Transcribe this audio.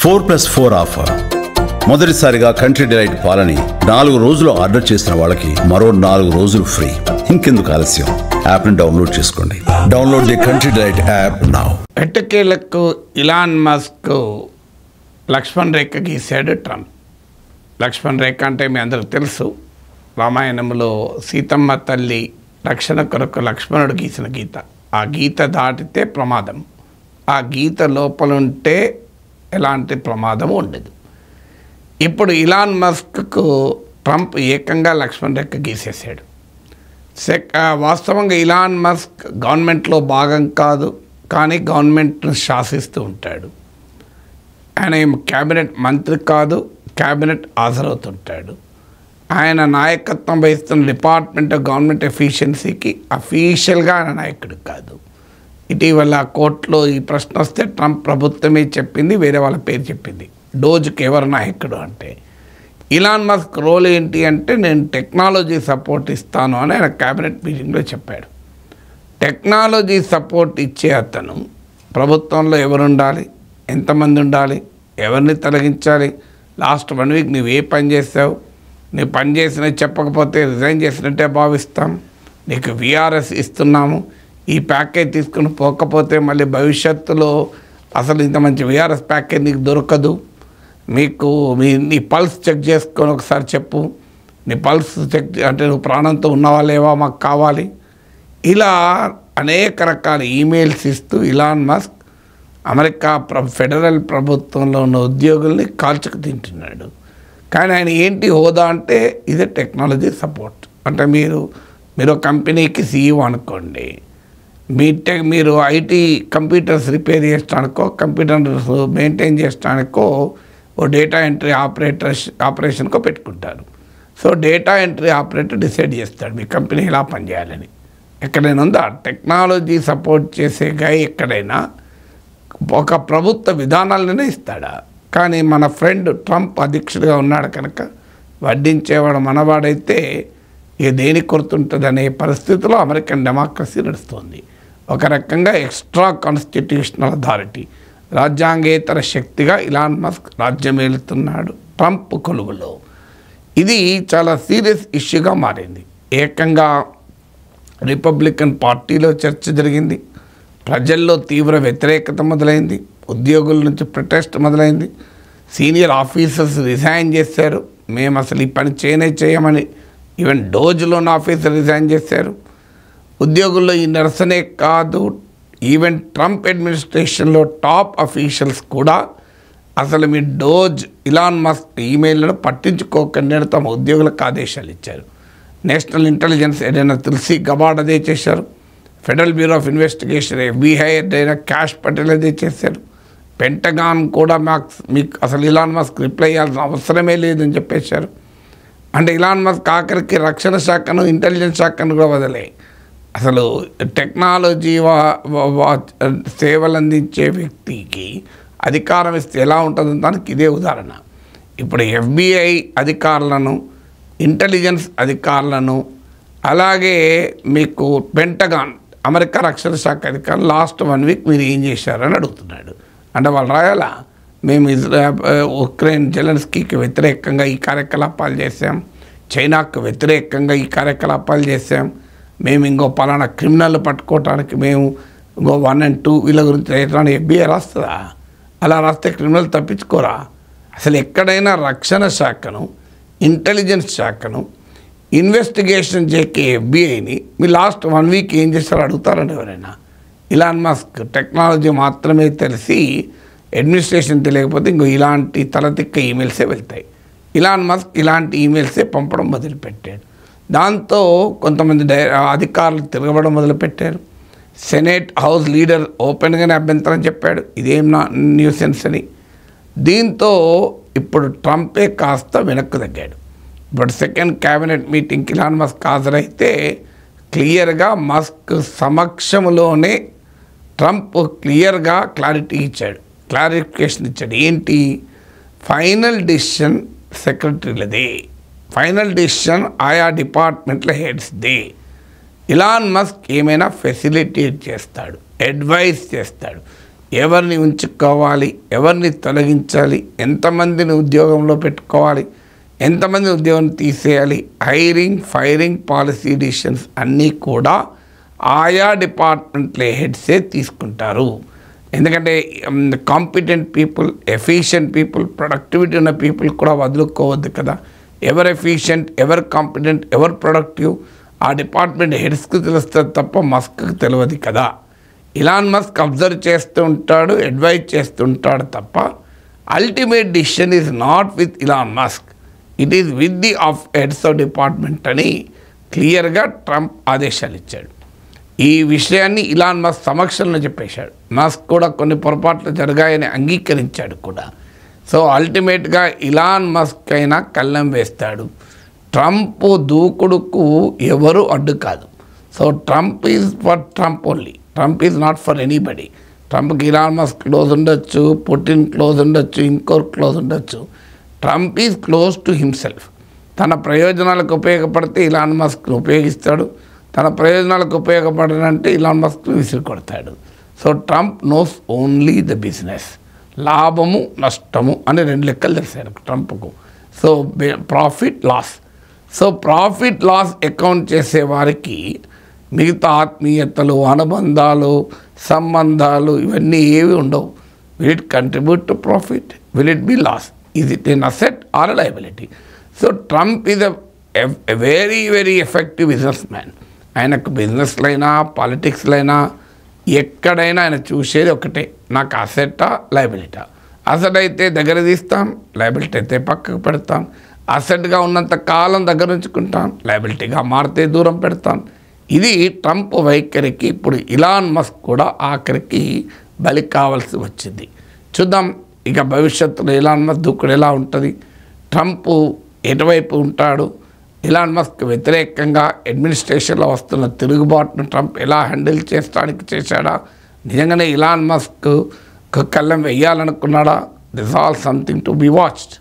4+4 offer. మొదటిసారిగా country delight పాలని 4 రోజులు ఆర్డర్ చేసిన వాళ్ళకి మరో 4 రోజులు ఫ్రీ. ఇంకెందుకు ఆలస్యం, యాప్ని డౌన్లోడ్ చేసుకోండి. Download the country delight app now. ఎట్టకేలకు ఇలాన్ మస్క్ లక్ష్మణ్ రేఖ గీశాడు ట్రంప్. లక్ష్మణ్ రేఖ అంటే మీ అందరికి తెలుసు, రామాయణంలో సీతమ్మ తల్లి రక్షణ కొరకు లక్ష్మణుడు గీసిన గీత. ఆ గీత దాటితే ప్రమాదం, ఆ గీత లోపలుంటే ఎలాంటి ప్రమాదం ఉండదు. ఇప్పుడు ఇలాన్ మస్క్కు ట్రంప్ ఏకంగా లక్ష్మణ్ రేఖ గీసేసాడు. వాస్తవంగా ఇలాన్ మస్క్ గవర్నమెంట్లో భాగం కాదు, కానీ గవర్నమెంట్ను శాసిస్తూ ఉంటాడు. ఆయన క్యాబినెట్ మంత్రి కాదు, క్యాబినెట్ హాజరవుతుంటాడు. ఆయన నాయకత్వం వహిస్తున్న డిపార్ట్మెంట్ ఆఫ్ గవర్నమెంట్ ఎఫిషియన్సీకి అఫీషియల్గా ఆయన నాయకుడు కాదు. ఇటీవల కోర్టులో ఈ ప్రశ్న వస్తే ట్రంప్ ప్రభుత్వమే చెప్పింది, వేరే వాళ్ళ పేరు చెప్పింది. డోజ్కి ఎవరు నాయకుడు అంటే ఇలాన్ మస్క్ రోల్ ఏంటి అంటే నేను టెక్నాలజీ సపోర్ట్ ఇస్తాను అని ఆయన క్యాబినెట్ మీటింగ్లో చెప్పాడు. టెక్నాలజీ సపోర్ట్ ఇచ్చే అతను ప్రభుత్వంలో ఎవరు ఉండాలి, ఎంతమంది ఉండాలి, ఎవరిని తొలగించాలి, లాస్ట్ 1 వీక్ నువ్వు ఏ పని చేసావు, నువ్వు పని చేసినవి చెప్పకపోతే రిజైన్ చేసినట్టే భావిస్తాం, నీకు విఆర్ఎస్ ఇస్తున్నాము, ఈ ప్యాకేజ్ తీసుకుని పోకపోతే మళ్ళీ భవిష్యత్తులో అసలు ఇంత మంచి విఆర్ఎస్ ప్యాకేజ్ నీకు దొరకదు, మీకు నీ పల్స్ చెక్ చేసుకొని ఒకసారి చెప్పు, నీ పల్స్ చెక్ అంటే నువ్వు ప్రాణంతో ఉన్నావా లేవా మాకు కావాలి. ఇలా అనేక రకాల ఈమెయిల్స్ ఇస్తూ ఇలాన్ మస్క్ అమెరికా ఫెడరల్ ప్రభుత్వంలో ఉన్న ఉద్యోగుల్ని కాల్చుకు తింటున్నాడు. కానీ ఆయన ఏంటి హోదా అంటే ఇదే టెక్నాలజీ సపోర్ట్. అంటే మీరు కంపెనీకి సీఈఓ అనుకోండి, మీరు ఐటీ కంప్యూటర్స్ రిపేర్ చేయడానికో కంప్యూటర్స్ మెయింటైన్ చేయడానికో ఓ డేటా ఎంట్రీ ఆపరేషన్కో పెట్టుకుంటారు. So data entry operator decide చేస్తాడు మీ కంపెనీ ఎలా పనిచేయాలని. ఎక్కడైనా ఉందా టెక్నాలజీ సపోర్ట్ చేసే గాయ ఎక్కడైనా ఒక ప్రభుత్వ విధానాలనే ఇస్తాడా? కానీ మన ఫ్రెండ్ ట్రంప్ అధ్యక్షుడిగా ఉన్నాడు కనుక వడ్డించేవాడు మనవాడైతే ఇక దేని కొరుతుంటుంది అనే పరిస్థితిలో అమెరికన్ డెమోక్రసీ నడుస్తుంది. ఒక రకంగా ఎక్స్ట్రా కాన్స్టిట్యూషనల్ అథారిటీ, రాజ్యాంగేతర శక్తిగా ఇలాన్ మస్క్ రాజ్యం ఏలుతున్నాడు ట్రంప్ కొలువులో. ఇది చాలా సీరియస్ ఇష్యూగా మారింది. ఏకంగా రిపబ్లికన్ పార్టీలో చర్చ జరిగింది, ప్రజల్లో తీవ్ర వ్యతిరేకత మొదలైంది, ఉద్యోగుల నుంచి ప్రొటెస్ట్ మొదలైంది, సీనియర్ ఆఫీసర్స్ రిజైన్ చేశారు, మేము అసలు ఈ పని చేయమని. ఈవెన్ డోజ్లోని ఆఫీసర్ రిజైన్ చేశారు. ఉద్యోగుల్లో ఈ నిరసనే కాదు, ఈవెన్ ట్రంప్ అడ్మినిస్ట్రేషన్లో టాప్ అఫీషియల్స్ కూడా అసలు మీ డోజ్ ఇలాన్ మస్క్ ఈమెయిల్లను పట్టించుకోకండి తమ ఉద్యోగులకు ఆదేశాలు ఇచ్చారు. నేషనల్ ఇంటెలిజెన్స్ ఏదైనా తులసి గబాడ్ అదే చేశారు. Federal bureau of investigation FBI ఏదైనా క్యాష్ పటేల్ అదే చేశారు. పెంటగాన్ కూడా మీకు అసలు ఇలాన్ మస్క్ రిప్లై చేయాల్సిన అవసరమే లేదని చెప్పేశారు. అంటే ఇలాన్ మస్క్ ఆఖరికి రక్షణ శాఖను ఇంటెలిజెన్స్ శాఖను కూడా వదిలే అసలు టెక్నాలజీ సేవలు అందించే వ్యక్తికి అధికారం ఇస్తే ఎలా ఉంటుందో దానికి ఇదే ఉదాహరణ. ఇప్పుడు FBI అధికారులను, ఇంటెలిజెన్స్ అధికారులను, అలాగే మీకు పెంటగాన్ అమెరికా రక్షణ శాఖ అధికారులు లాస్ట్ 1 వీక్ మీరు ఏం చేశారని అడుగుతున్నాడు. అంటే వాళ్ళు రాయాలా, మేము ఉక్రెయిన్ జెలెన్స్కీకి వ్యతిరేకంగా ఈ కార్యకలాపాలు చేసాం, చైనాకు వ్యతిరేకంగా ఈ కార్యకలాపాలు చేసాం, మేము ఇంకో పలానా క్రిమినల్ పట్టుకోవటానికి మేము ఇంకో 1 and 2 వీళ్ళ గురించి రైతాన్ని FBI రాస్తుందా? అలా రాస్తే క్రిమినల్ తప్పించుకోరా? అసలు ఎక్కడైనా రక్షణ శాఖను, ఇంటెలిజెన్స్ శాఖను, ఇన్వెస్టిగేషన్ చేసే FBIని మీరు లాస్ట్ 1 వీక్ ఏం చేస్తారో అడుగుతారండి ఎవరైనా? ఇలాన్ మస్క్ టెక్నాలజీ మాత్రమే తెలిసి అడ్మినిస్ట్రేషన్ తెలియకపోతే ఇంకో ఇలాంటి తలతిక్క ఈమెయిల్సే వెళ్తాయి. ఇలాన్ మస్క్ ఇలాంటి ఈమెయిల్సే పంపడం మొదలుపెట్టాడు. దాంతో కొంతమంది అధికారులు తిరగబడడం మొదలుపెట్టారు. సెనేట్ హౌస్ లీడర్ ఓపెన్గానే అభ్యంతరం చెప్పాడు, ఇదేం న్యూసెన్స్ అని. దీంతో ఇప్పుడు ట్రంపే కాస్త వెనక్కు తగ్గాడు. ఇప్పుడు సెకండ్ క్యాబినెట్ మీటింగ్కి ఇలాన్ మస్క్ హాజరైతే క్లియర్గా మస్క్ సమక్షంలోనే ట్రంప్ క్లియర్గా క్లారిఫికేషన్ ఇచ్చాడు. ఏంటి? ఫైనల్ డిసిషన్ సెక్రటరీలదే, ఫైనల్ డిసిషన్ ఆయా డిపార్ట్మెంట్ల హెడ్స్దే. ఇలాన్ మస్క్ ఏమైనా ఫెసిలిటేట్ చేస్తాడు, అడ్వైస్ చేస్తాడు. ఎవరిని ఉంచుకోవాలి, ఎవరిని తొలగించాలి, ఎంతమందిని ఉద్యోగంలో పెట్టుకోవాలి, ఎంతమంది ఉద్యోగం తీసేయాలి, హైరింగ్ ఫైరింగ్ పాలసీ డిసిషన్స్ అన్నీ కూడా ఆయా డిపార్ట్మెంట్ల హెడ్సే తీసుకుంటారు. ఎందుకంటే competent people, efficient people, productivity ఉన్న పీపుల్ కూడా వదులుకోవద్దు కదా. ఎవరు ఎఫిషియెంట్, ఎవరు కాంపిటెంట్, ఎవరు ప్రొడక్టివ్ ఆ డిపార్ట్మెంట్ హెడ్స్కి తెలుస్తుంది తప్ప మస్క్కి తెలియదు కదా. ఇలాన్ మస్క్ అబ్జర్వ్ చేస్తూ ఉంటాడు, అడ్వైజ్ చేస్తుంటాడు తప్ప ultimate decision is not with Elon Musk, it is with the heads of department అని క్లియర్గా ట్రంప్ ఆదేశాలు ఇచ్చాడు. ఈ విషయాన్ని ఇలాన్ మస్క్ సమక్షంలో చెప్పేశాడు. మస్క్ కూడా కొన్ని పొరపాట్లు జరిగాయని అంగీకరించాడు కూడా. సో అల్టిమేట్గా ఇలాన్ మస్క్ అయినా కళ్ళెం వేస్తాడు. ట్రంప్ దూకుడుకు ఎవరు అడ్డు కాదు. So Trump is for Trump only, Trump is not for anybody. ట్రంప్కి ఇలాన్ మస్క్ క్లోజ్ ఉండొచ్చు, పుటిన్ క్లోజ్ ఉండొచ్చు, ఇంకోరు క్లోజ్ ఉండొచ్చు. Trump is close to himself. తన ప్రయోజనాలకు ఉపయోగపడితే ఇలాన్ మస్క్ను ఉపయోగిస్తాడు, తన ప్రయోజనాలకు ఉపయోగపడనంటే ఇలాన్ మస్క్ను విసిరి కొడతాడు. So Trump knows only the business, లాభము నష్టము అని 2 లెక్కలు తెలిసాడు ట్రంప్కు. So profit loss. So profit loss account చేసే వారికి మిగతా ఆత్మీయతలు, అనుబంధాలు, సంబంధాలు ఇవన్నీ ఏవి ఉండవు. Will it contribute to profit, will it be loss, is it an asset or liability? So Trump is a very very effective business man. ఆయనకు బిజినెస్లో అయినా పాలిటిక్స్లో అయినా ఎక్కడైనా ఆయన చూసేది ఒకటే, నాకు అసెట్టా లయబిలిటా. అసెట్ అయితే దగ్గర తీస్తాం, లయబిలిటీ అయితే పక్కకు పెడతాం. అసెట్గా ఉన్నంత కాలం దగ్గర ఉంచుకుంటాం, లయబిలిటీగా మారితే దూరం పెడతాం. ఇది ట్రంప్ వైఖరికి ఇప్పుడు ఇలాన్ మస్క్ కూడా ఆఖరికి బలి కావాల్సి వచ్చింది. చూద్దాం ఇక భవిష్యత్తులో ఇలాన్ మస్క్ దూకుడు ఎలా ఉంటుంది, ట్రంప్ ఎటువైపు ఉంటాడు, ఇలాన్ మస్క్ వ్యతిరేకంగా అడ్మినిస్ట్రేషన్లో వస్తున్న తిరుగుబాటును ట్రంప్ ఎలా హ్యాండిల్ చేయడానికి చేశాడా, నిజంగానే ఇలాన్ మస్క్ కళ్ళెం వెయ్యాలనుకున్నాడా? This all something to be watched.